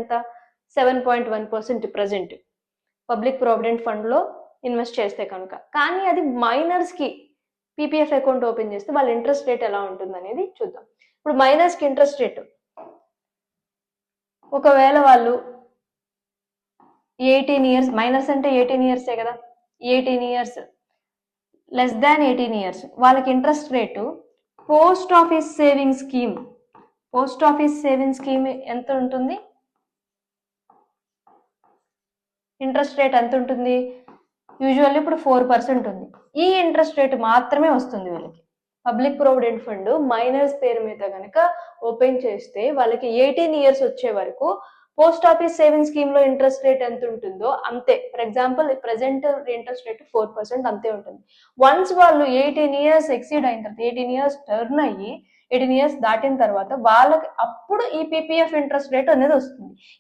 ఎంత 7.1% present public provident fund లో invest చేస్తే కనుక. కానీ అది మైనర్స్ కి పీపీఎఫ్ అకౌంట్ ఓపెన్ చేస్తే వాళ్ళ ఇంట్రెస్ట్ రేట్ ఎలా ఉంటుంది అనేది చూద్దాం. ఇప్పుడు మైనర్స్ కి ఇంట్రెస్ట్ రేట్ ఒకవేళ వాళ్ళు 18 ఇయర్స్, మైనర్స్ అంటే 18 ఇయర్సే కదా, 18 ఇయర్స్ లెస్ దాన్ 18 ఇయర్స్ వాళ్ళకి interest rate post office saving scheme ఎంత ఉంటుంది? ఇంట్రెస్ట్ రేట్ ఎంత ఉంటుంది? యూజువల్లీ ఇప్పుడు 4% ఉంది. ఈ ఇంట్రెస్ట్ రేట్ మాత్రమే వస్తుంది వీళ్ళకి. పబ్లిక్ ప్రావిడెంట్ ఫండ్ మైనర్స్ పేరు మీద కనుక ఓపెన్ చేస్తే వాళ్ళకి 18 ఇయర్స్ వచ్చే వరకు పోస్ట్ ఆఫీస్ సేవింగ్ స్కీమ్ లో ఇంట్రెస్ట్ రేట్ ఎంత ఉంటుందో అంతే. For example present interest rate 4% అంతే ఉంటుంది. వన్స్ వాళ్ళు 18 ఇయర్స్ ఎక్సీడ్ అయిన తర్వాత, 18 ఇయర్స్ టర్న్ అయ్యి 18 ఇయర్స్ దాటిన తర్వాత వాళ్ళకి అప్పుడు ఈ పీపీఎఫ్ ఇంట్రెస్ట్ రేట్ అనేది వస్తుంది.